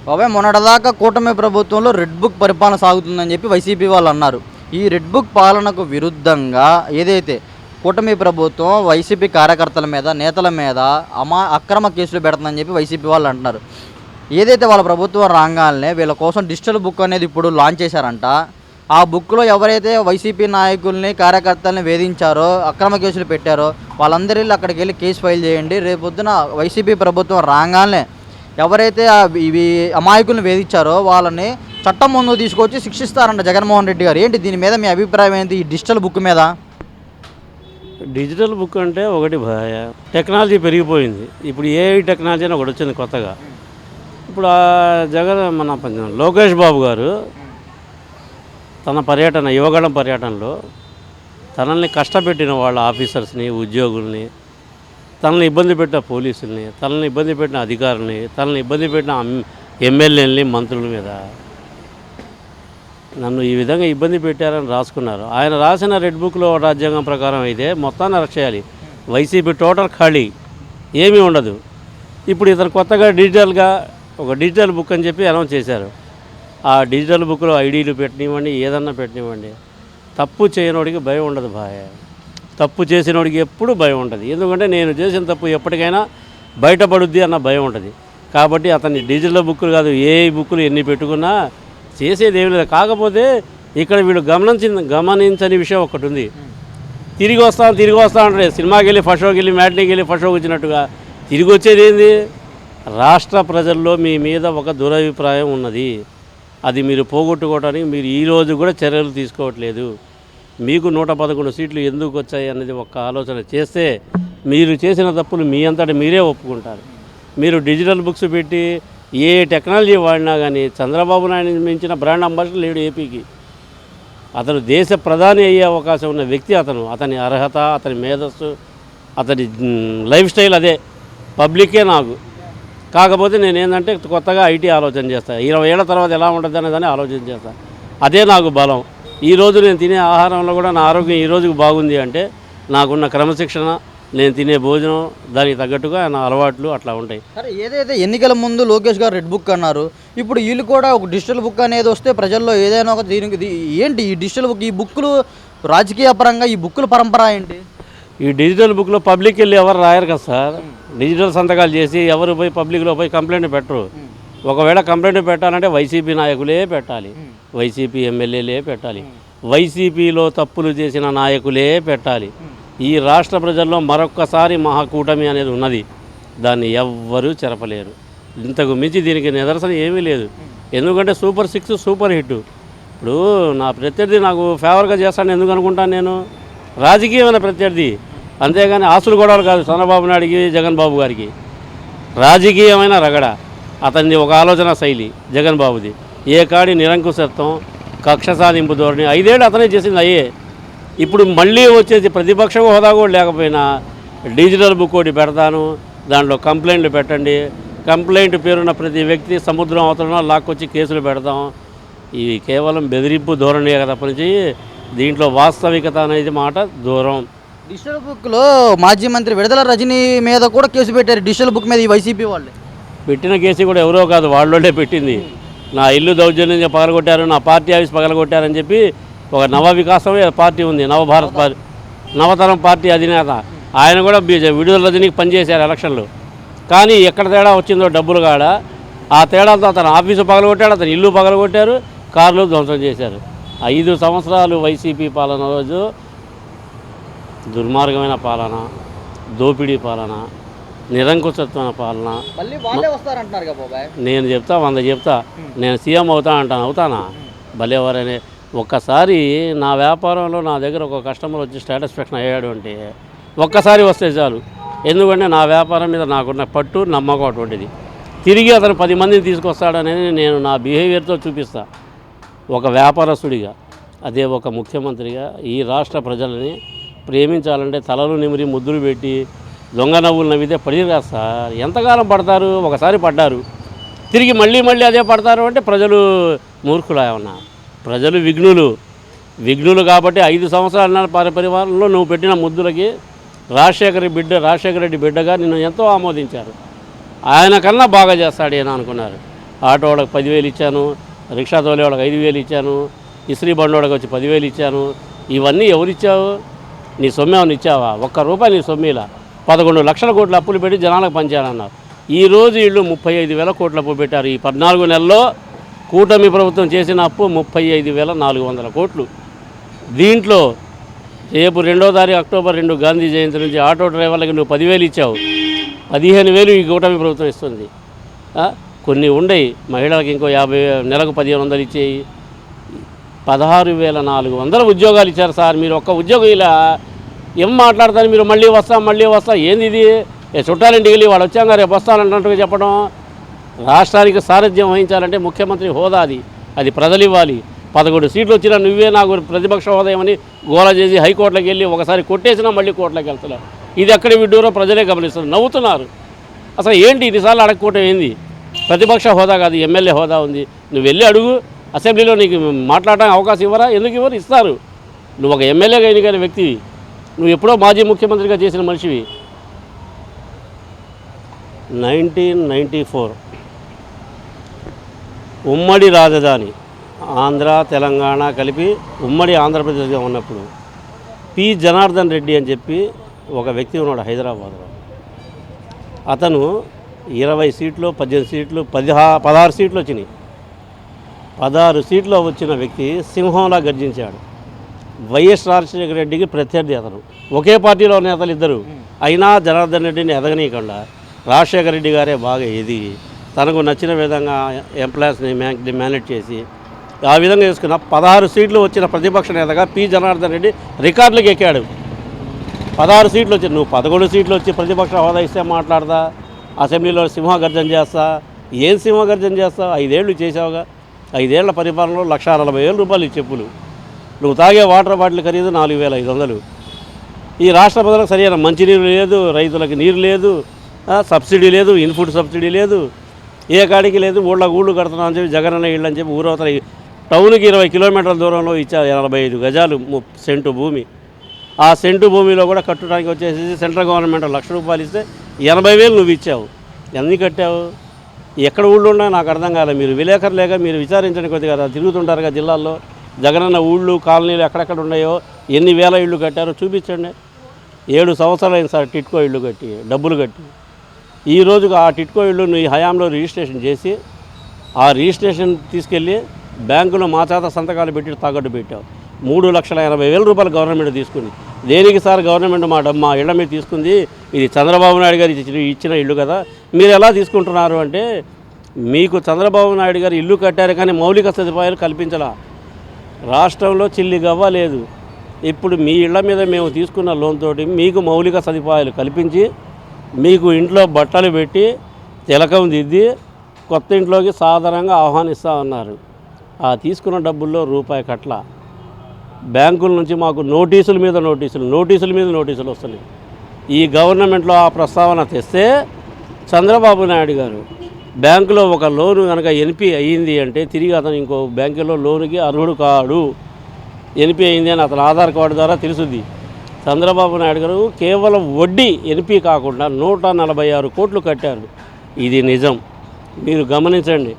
బాబాయ్ మొన్నటిదాకా కూటమి ప్రభుత్వంలో రెడ్ బుక్ పరిపాలన సాగుతుందని చెప్పి వైసీపీ వాళ్ళు అన్నారు. ఈ రెడ్ బుక్ పాలనకు విరుద్ధంగా ఏదైతే కూటమి ప్రభుత్వం వైసీపీ కార్యకర్తల మీద నేతల మీద అక్రమ కేసులు పెడుతుందని చెప్పి వైసీపీ వాళ్ళు అంటున్నారు. ఏదైతే వాళ్ళ ప్రభుత్వం రాగానే వీళ్ళ కోసం డిజిటల్ బుక్ అనేది ఇప్పుడు లాంచ్ చేశారంట. ఆ బుక్లో ఎవరైతే వైసీపీ నాయకుల్ని కార్యకర్తల్ని వేధించారో అక్రమ కేసులు పెట్టారో వాళ్ళందరూ అక్కడికి వెళ్ళి కేసు ఫైల్ చేయండి. రేపొద్దున వైసీపీ ప్రభుత్వం రాగానే ఎవరైతే ఇవి అమాయకులను వేధించారో వాళ్ళని చట్టం ముందు తీసుకొచ్చి శిక్షిస్తారంట జగన్మోహన్ రెడ్డి గారు. ఏంటి దీని మీద మీ అభిప్రాయం ఏంటి ఈ డిజిటల్ బుక్ మీద? డిజిటల్ బుక్ అంటే ఒకటి భయ టెక్నాలజీ పెరిగిపోయింది. ఇప్పుడు ఏ టెక్నాలజీ అని ఒకటి వచ్చింది కొత్తగా. ఇప్పుడు మన లోకేష్ బాబు గారు తన పర్యటన యువగళం పర్యటనలో తనల్ని కష్టపెట్టిన వాళ్ళ ఆఫీసర్స్ని ఉద్యోగుల్ని, తనని ఇబ్బంది పెట్టిన పోలీసుల్ని, తనని ఇబ్బంది పెట్టిన అధికారుల్ని, తనని ఇబ్బంది పెట్టిన ఎమ్మెల్యేలని మంత్రుల మీద నన్ను ఈ విధంగా ఇబ్బంది పెట్టారని రాసుకున్నారు. ఆయన రాసిన రెడ్ బుక్లో రాజ్యాంగం ప్రకారం అయితే మొత్తాన్ని అరెస్ట్ చేయాలి. వైసీపీ టోటల్ ఖాళీ, ఏమీ ఉండదు. ఇప్పుడు ఇతను కొత్తగా డిజిటల్గా ఒక డిజిటల్ బుక్ అని చెప్పి అనౌన్స్ చేశారు. ఆ డిజిటల్ బుక్లో ఐడీలు పెట్టనివ్వండి, ఏదన్నా పెట్టనివ్వండి, తప్పు చేయనోడికి భయం ఉండదు భాయ. తప్పు చేసినోడికి ఎప్పుడు భయం ఉంటుంది. ఎందుకంటే నేను చేసిన తప్పు ఎప్పటికైనా బయటపడుద్ది అన్న భయం ఉంటుంది. కాబట్టి అతన్ని డిజిటల్ బుక్కులు కాదు, ఏ బుక్కులు ఎన్ని పెట్టుకున్నా చేసేది ఏమి లేదు. కాకపోతే ఇక్కడ వీళ్ళు గమనించని విషయం ఒకటి ఉంది. తిరిగి వస్తా అంటే సినిమాకి వెళ్ళి ఫస్ట్ షోకి వెళ్ళి మ్యాట్నీకి వెళ్ళి ఫస్ట్ షోకి వచ్చినట్టుగా తిరిగి వచ్చేది ఏంది? రాష్ట్ర ప్రజల్లో మీ మీద ఒక దురభిప్రాయం ఉన్నది. అది మీరు పోగొట్టుకోవడానికి మీరు ఈరోజు కూడా చర్యలు తీసుకోవట్లేదు. మీకు 111 సీట్లు ఎందుకు వచ్చాయి అనేది ఒక్క ఆలోచన చేస్తే మీరు చేసిన తప్పులు మీ అంతటా మీరే ఒప్పుకుంటారు. మీరు డిజిటల్ బుక్స్ పెట్టి ఏ టెక్నాలజీ వాడినా కానీ చంద్రబాబు నాయుడు మించిన బ్రాండ్ అంబాసిడర్ లేడు ఏపీకి. అతను దేశ ప్రధాని అయ్యే అవకాశం ఉన్న వ్యక్తి అతను. అతని అర్హత, అతని మేధస్సు, అతని లైఫ్ స్టైల్ అదే పబ్లికే నాకు. కాకపోతే నేనేంటంటే కొత్తగా ఐటీ ఆలోచన చేస్తాను. 20 ఏళ్ల తర్వాత ఎలా ఉంటుంది అనేదాన్ని ఆలోచన చేస్తాను. అదే నాకు బలం. ఈరోజు నేను తినే ఆహారంలో కూడా నా ఆరోగ్యం ఈరోజుకు బాగుంది అంటే నాకున్న క్రమశిక్షణ, నేను తినే భోజనం, దానికి తగ్గట్టుగా నా అలవాట్లు అట్లా ఉంటాయి. సరే, ఏదైతే ఎన్నికల ముందు లోకేష్ గారు రెడ్ బుక్ అన్నారు, ఇప్పుడు వీళ్ళు కూడా ఒక డిజిటల్ బుక్ అనేది వస్తే ప్రజల్లో ఏదైనా ఒక దీనికి ఏంటి ఈ డిజిటల్ బుక్, ఈ బుక్కులు రాజకీయ పరంగా ఈ బుక్కుల పరంపర ఏంటి? ఈ డిజిటల్ బుక్లో పబ్లిక్ వెళ్ళి ఎవరు రాయరు కదా సార్. డిజిటల్ సంతకాలు చేసి ఎవరు పోయి పబ్లిక్లో పోయి కంప్లైంట్ పెట్టరు. ఒకవేళ కంప్లైంట్ పెట్టాలంటే వైసీపీ నాయకులే పెట్టాలి, వైసీపీ ఎమ్మెల్యేలే పెట్టాలి, వైసీపీలో తప్పులు చేసిన నాయకులే పెట్టాలి. ఈ రాష్ట్ర ప్రజల్లో మరొక్కసారి మహాకూటమి అనేది ఉన్నది. దాన్ని ఎవ్వరూ చెరపలేరు. ఇంతకు మించి దీనికి నిదర్శనం ఏమీ లేదు. ఎందుకంటే సూపర్ 6 సూపర్ హిట్. ఇప్పుడు నా ప్రత్యర్థి నాకు ఫేవర్గా చేస్తాను ఎందుకు అనుకుంటాను నేను? రాజకీయమైన ప్రత్యర్థి, అంతేగాని ఆస్తులు గొడవలు కాదు. చంద్రబాబు నాయుడికి జగన్ బాబు గారికి రాజకీయమైన రగడ. అతనిది ఒక ఆలోచన శైలి జగన్ బాబుది. ఏ కాడి నిరంకుశత్వం, కక్ష సాధింపు ధోరణి 5 ఏళ్ళు అతనే చేసింది అయ్యే. ఇప్పుడు మళ్ళీ వచ్చేసి ప్రతిపక్ష హోదా కూడా లేకపోయినా డిజిటల్ బుక్ ఒకటి పెడతాను, దాంట్లో కంప్లైంట్లు పెట్టండి, కంప్లైంట్ పేరున్న ప్రతి వ్యక్తి సముద్రం అవతల లాక్కొచ్చి కేసులు పెడతాం. ఇవి కేవలం బెదిరింపు ధోరణి తప్పనించి దీంట్లో వాస్తవికత అనేది మాట దూరం. డిజిటల్ బుక్లో మాజీ మంత్రి విడుదల రజనీ మీద కూడా కేసు పెట్టారు. డిజిటల్ బుక్ మీద ఈ వైసీపీ వాళ్ళు పెట్టిన కేసు కూడా ఎవరో కాదు, వాళ్ళోనే పెట్టింది. నా ఇల్లు దౌర్జన్యంగా పగలగొట్టారు, నా పార్టీ ఆఫీస్ పగలగొట్టారని చెప్పి ఒక నవ వికాసమే పార్టీ ఉంది, నవభారత్ పార్టీ, నవతరం పార్టీ అధినేత. ఆయన కూడా విడుదల రజనీకి పనిచేశారు ఎలక్షన్లు. కానీ ఎక్కడ తేడా వచ్చిందో డబ్బులు కాడ, ఆ తేడాతో అతను ఆఫీసు పగలగొట్టాడు, అతను ఇల్లు పగలగొట్టారు, కార్లు ధ్వంసం చేశారు. 5 సంవత్సరాలు వైసీపీ పాలన రోజు దుర్మార్గమైన పాలన, దోపిడీ పాలన, నిరంకుశత్వమైన పాలన. నేను చెప్తా 100 చెప్తా. నేను సీఎం అవుతానా? భలేవారనే ఒక్కసారి నా వ్యాపారంలో నా దగ్గర ఒక కస్టమర్ వచ్చి సాటిస్ఫాక్షన్ అయ్యాడు అంటే ఒక్కసారి వస్తే చాలు. ఎందుకంటే నా వ్యాపారం మీద నాకున్న పట్టు, నమ్మకం అటువంటిది. తిరిగి అతను 10 మందిని తీసుకొస్తాడనేది నేను నా బిహేవియర్తో చూపిస్తా. ఒక వ్యాపారస్తుడిగా, అదే ఒక ముఖ్యమంత్రిగా ఈ రాష్ట్ర ప్రజలని ప్రేమించాలంటే తలలు నిమిరి ముద్దులు పెట్టి దొంగ నవ్వులు నవ్వితే పడిరా సార్. ఎంతకాలం పడతారు? ఒకసారి పడ్డారు, తిరిగి మళ్ళీ అదే పడతారు అంటే ప్రజలు మూర్ఖులు ఏమన్నా? ప్రజలు విఘ్నులు కాబట్టి 5 సంవత్సరాల పరివారంలో నువ్వు పెట్టిన ముద్దులకి రాజశేఖర రెడ్డి బిడ్డగా నిన్ను ఎంతో ఆమోదించారు. ఆయన కన్నా బాగా చేస్తాడేనా అనుకున్నారు. ఆటో వాళ్ళకి 10,000 ఇచ్చాను, రిక్షా తోలే వాళ్ళకి 5,000 ఇచ్చాను, ఇస్త్రీ బండి వాళ్ళకి వచ్చి 10,000 ఇచ్చాను. ఇవన్నీ ఎవరిచ్చావు? నీ సొమ్మేమని ఇచ్చావా? ఒక్క రూపాయి నీ సొమ్మిలా 11 లక్షల కోట్ల అప్పులు పెట్టి జనాలకు పంచాలన్నారు. ఈరోజు వీళ్ళు 35,000 కోట్ల అప్పు పెట్టారు. ఈ 14 నెలల్లో కూటమి ప్రభుత్వం చేసిన అప్పు 35,400 కోట్లు. దీంట్లో రేపు 2వ తారీఖు అక్టోబర్ 2 గాంధీ జయంతి నుంచి ఆటో డ్రైవర్లకి నువ్వు 10,000 ఇచ్చావు. 15,000 ఈ కూటమి ప్రభుత్వం ఇస్తుంది. కొన్ని ఉండయి మహిళలకు ఇంకో 50 నెలకు 1,500 ఇచ్చేయి. 16,400 ఉద్యోగాలు ఇచ్చారు సార్. మీరు ఒక్క ఉద్యోగం ఇలా ఏం మాట్లాడతారు? మీరు మళ్ళీ వస్తా ఏంది ఇది? చుట్టాలింటికి వెళ్ళి వాడు వచ్చాక రేపు వస్తానంటున్నట్టుగా చెప్పడం. రాష్ట్రానికి సారథ్యం వహించాలంటే ముఖ్యమంత్రి హోదా అది ప్రజలు ఇవ్వాలి. 11 సీట్లు వచ్చినా నువ్వే నాకు ప్రతిపక్ష హోదా ఏమని గోల చేసి హైకోర్టులకు వెళ్ళి ఒకసారి కొట్టేసినా మళ్ళీ కోర్టులకు వెళ్తున్నారు. ఇది ఎక్కడ విడ్డూరో ప్రజలే గమనిస్తున్నారు, నవ్వుతున్నారు. అసలు ఏంటి ఇన్నిసార్లు అడగకపోవటం ఏంది? ప్రతిపక్ష హోదా కాదు, ఎమ్మెల్యే హోదా ఉంది. నువ్వు వెళ్ళి అడుగు. అసెంబ్లీలో నీకు మాట్లాడడానికి అవకాశం ఇవ్వరా? ఎందుకు ఇవ్వరు? ఇస్తారు. నువ్వు ఒక ఎమ్మెల్యేగా ఎన్నికైన వ్యక్తివి. నువ్వు ఎప్పుడో మాజీ ముఖ్యమంత్రిగా చేసిన మనిషివి. 1994 ఉమ్మడి రాజధాని ఆంధ్ర తెలంగాణ కలిపి ఉమ్మడి ఆంధ్రప్రదేశ్గా ఉన్నప్పుడు పి జనార్దన్ రెడ్డి అని చెప్పి ఒక వ్యక్తి ఉన్నాడు హైదరాబాద్లో. అతను 20 సీట్లు 18 సీట్లు 16 సీట్లు వచ్చినాయి. 16 సీట్లో వచ్చిన వ్యక్తి సింహంలా గర్జించాడు. వైఎస్ రాజశేఖర రెడ్డికి ప్రత్యర్థి అతను. ఒకే పార్టీలో నేతలు ఇద్దరు అయినా జనార్దన్ రెడ్డిని ఎదగనీయకుండా రాజశేఖర రెడ్డి గారే బాగా ఎదిగి తనకు నచ్చిన విధంగా ఎంప్లాయీస్ని మేనేజ్ చేసి ఆ విధంగా చేసుకున్న 16 సీట్లు వచ్చిన ప్రతిపక్ష నేతగా పి జనార్దన్ రెడ్డి రికార్డులకు ఎక్కాడు. 16 సీట్లు వచ్చి నువ్వు 11 సీట్లు వచ్చి ప్రతిపక్ష హోదా ఇస్తే మాట్లాడదా? అసెంబ్లీలో సింహగర్జన చేస్తా. ఏం సింహగర్జన చేస్తావు? 5 ఏళ్ళు చేసావుగా. 5 ఏళ్ల పరిపాలనలో 1,40,000 రూపాయలు ఈ చెప్పులు. నువ్వు తాగే వాటర్ బాటిల్ ఖరీదు 4,500. ఈ రాష్ట్ర ప్రజలకు సరైన మంచినీరు లేదు, రైతులకు నీరు లేదు, సబ్సిడీ లేదు, ఇన్పుట్ సబ్సిడీ లేదు, ఏ కాడికి లేదు. ఊళ్ళు కడుతున్నాం అని చెప్పి జగనన్న ఇళ్ళు అని చెప్పి ఊరవతల టౌన్కి 20 కిలోమీటర్ల దూరంలో ఇచ్చారు 85 గజాలు సెంటు భూమి. ఆ సెంటు భూమిలో కూడా కట్టడానికి వచ్చేసి సెంట్రల్ గవర్నమెంట్ 1,00,000 రూపాయలు ఇస్తే 80,000 నువ్వు ఇచ్చావు. ఎన్ని కట్టావు? ఎక్కడ ఊళ్ళు ఉన్నా నాకు అర్థం కాలేదు. మీరు విలేకరులేక మీరు విచారించండి కొద్దిగా. తిరుగుతుంటారు కదా జిల్లాల్లో జగనన్న ఊళ్ళు కాలనీలు ఎక్కడెక్కడ ఉన్నాయో ఎన్ని వేల ఇళ్ళు కట్టారో చూపించండి. 7 సంవత్సరాలు అయింది సార్ టిట్కో ఇళ్ళు కట్టి, డబ్బులు కట్టి. ఈ రోజుకు ఆ టిట్కో ఇళ్ళు నీ హయాంలో రిజిస్ట్రేషన్ చేసి ఆ రిజిస్ట్రేషన్ తీసుకెళ్ళి బ్యాంకులో మా చేత సంతకాలు పెట్టి తాకట్టు పెట్టావు. 3,80,000 రూపాయలు గవర్నమెంట్ తీసుకుంది. దేనికి సార్ గవర్నమెంట్ మా ఇళ్ల మీద తీసుకుంది? ఇది చంద్రబాబు నాయుడు గారు ఇచ్చిన ఇల్లు కదా, మీరు ఎలా తీసుకుంటున్నారు అంటే, మీకు చంద్రబాబు నాయుడు గారు ఇల్లు కట్టారు కానీ మౌలిక సదుపాయాలు కల్పించలా. రాష్ట్రంలో చిల్లి గవ్వ లేదు. ఇప్పుడు మీ ఇళ్ల మీద మేము తీసుకున్న లోన్ తోటి మీకు మౌలిక సదుపాయాలు కల్పించి మీకు ఇంట్లో బట్టలు పెట్టి తిలకం దిద్ది కొత్త ఇంట్లోకి సాధారణంగా ఆహ్వానిస్తూ ఉన్నారు. ఆ తీసుకున్న డబ్బుల్లో రూపాయి కట్ల. బ్యాంకుల నుంచి మాకు నోటీసుల మీద నోటీసులు వస్తున్నాయి. ఈ గవర్నమెంట్లో ఆ ప్రస్తావన తెస్తే చంద్రబాబు నాయుడు గారు బ్యాంకులో ఒక లోను కనుక ఎన్పి అయ్యింది అంటే తిరిగి అతను ఇంకో బ్యాంకులో లోనుకి అర్హుడు కాడు. ఎన్పి అయింది అని అతని ఆధార్ కార్డు ద్వారా తెలుసుద్ది. చంద్రబాబు నాయుడు గారు కేవలం వడ్డీ ఎన్పి కాకుండా 146 కోట్లు కట్టారు. ఇది నిజం. మీరు గమనించండి.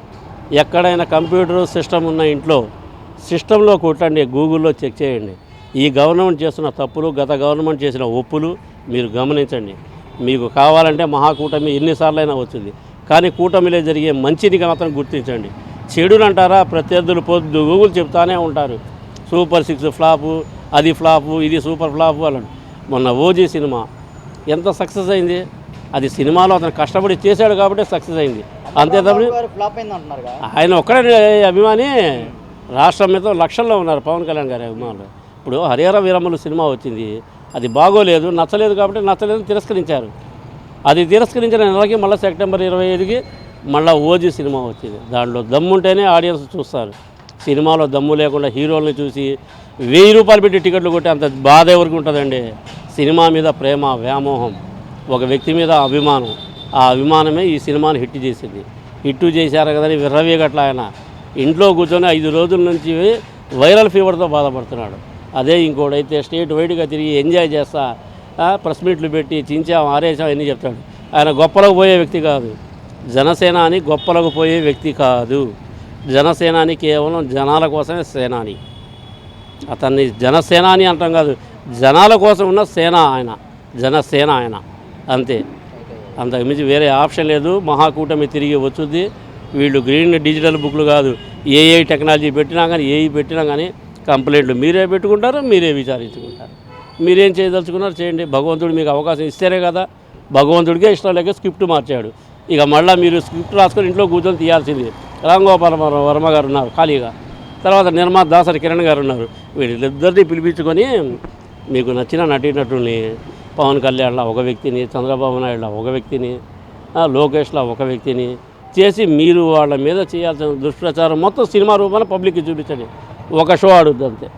ఎక్కడైనా కంప్యూటర్ సిస్టమ్ ఉన్న ఇంట్లో సిస్టంలో కొట్టండి, గూగుల్లో చెక్ చేయండి. ఈ గవర్నమెంట్ చేస్తున్న తప్పులు, గత గవర్నమెంట్ చేసిన ఒప్పులు మీరు గమనించండి. మీకు కావాలంటే మహాకూటమి ఎన్నిసార్లైనా వచ్చింది, కానీ కూటమిలో జరిగే మంచిని మాత్రం గుర్తించండి. చెడుని అంటారా? ప్రత్యర్థులు పొద్దు గూగుల్ చెప్తానే ఉంటారు. సూపర్ 6 ఫ్లాపు, అది ఫ్లాపు, ఇది సూపర్ ఫ్లాపు అన్నాడు. మొన్న ఓజీ సినిమా ఎంత సక్సెస్ అయింది? అది సినిమాలో అతను కష్టపడి చేశాడు కాబట్టి సక్సెస్ అయింది. అంతే తప్ప ఆయన ఒక్కడే అభిమాని. రాష్ట్రం మీద లక్షల్లో ఉన్నారు పవన్ కళ్యాణ్ గారి అభిమానులు. ఇప్పుడు హరిహర వీరమ్మలు సినిమా వచ్చింది, అది బాగోలేదు, నచ్చలేదు కాబట్టి నచ్చలేదని తిరస్కరించారు. అది తిరస్కరించిన నెలకి మళ్ళీ సెప్టెంబర్ 25కి మళ్ళీ ఓజీ సినిమా వచ్చింది. దాంట్లో దమ్ముంటేనే ఆడియన్స్ చూస్తారు. సినిమాలో దమ్ము లేకుండా హీరోల్ని చూసి 1000 రూపాయలు పెట్టి టికెట్లు కొట్టి అంత బాధ ఎవరికి ఉంటుందండి? సినిమా మీద ప్రేమ, వ్యామోహం, ఒక వ్యక్తి మీద అభిమానం. ఆ అభిమానమే ఈ సినిమాని హిట్ చేసింది. హిట్ చేశారు కదని విర్రవీగట్ల ఆయన ఇంట్లో కూర్చొని 5 రోజుల నుంచి వైరల్ ఫీవర్తో బాధపడుతున్నాడు. అదే ఇంకోటైతే స్టేట్ వైడ్గా తిరిగి ఎంజాయ్ చేస్తా ప్రెస్ మీట్లు పెట్టి చించాం, ఆరేసాం అన్నీ చెప్తాడు. ఆయన గొప్పలకు పోయే వ్యక్తి కాదు. జనసేనాని గొప్పలకు పోయే వ్యక్తి కాదు. జనసేనాని కేవలం జనాల కోసమే సేనాని. అతన్ని జనసేనాని అంటాం కాదు, జనాల కోసం ఉన్న సేన ఆయన, జనసేన ఆయన, అంతే. అంతకుమించి వేరే ఆప్షన్ లేదు. మహాకూటమి తిరిగి వచ్చుద్ది. వీళ్ళు గ్రీన్ డిజిటల్ బుక్లు కాదు, ఏఐ టెక్నాలజీ పెట్టినా కానీ, ఏఐ పెట్టినా కానీ కంప్లైంట్లు మీరే పెట్టుకుంటారు, మీరే విచారించుకుంటారు. మీరేం చేయదలుచుకున్నారు చేయండి. భగవంతుడు మీకు అవకాశం ఇస్తేనే కదా. భగవంతుడికే ఇష్టం లేక స్క్రిప్ట్ మార్చాడు. ఇక మళ్ళీ మీరు స్క్రిప్ట్ రాసుకొని ఇంట్లో కూర్చొని తీయాల్సింది. రామ్ గోపాల్ వర్మ గారు ఉన్నారు ఖాళీగా, తర్వాత నిర్మాత దాసరి కిరణ్ గారు ఉన్నారు. వీళ్ళిద్దరిని పిలిపించుకొని మీకు నచ్చిన నటీనటుని, పవన్ కళ్యాణ్లా ఒక వ్యక్తిని, చంద్రబాబు నాయుడులా ఒక వ్యక్తిని, లోకేష్లా ఒక వ్యక్తిని చేసి మీరు వాళ్ళ మీద చేయాల్సిన దుష్ప్రచారం మొత్తం సినిమా రూపాన పబ్లిక్కి చూపించండి. ఒక షో ఆడుద్ది అంతే.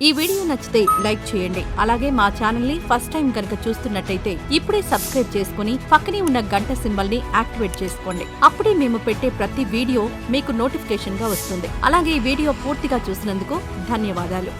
ఈ వీడియో నచ్చితే లైక్ చేయండి. అలాగే మా ఛానల్ ని ఫస్ట్ టైం కనుక చూస్తున్నట్టయితే ఇప్పుడే సబ్స్క్రైబ్ చేసుకుని పక్కనే ఉన్న గంట సింబల్ ని యాక్టివేట్ చేసుకోండి. అప్పుడే మేము పెట్టే ప్రతి వీడియో మీకు నోటిఫికేషన్ గా వస్తుంది. అలాగే ఈ వీడియో పూర్తిగా చూసినందుకు ధన్యవాదాలు.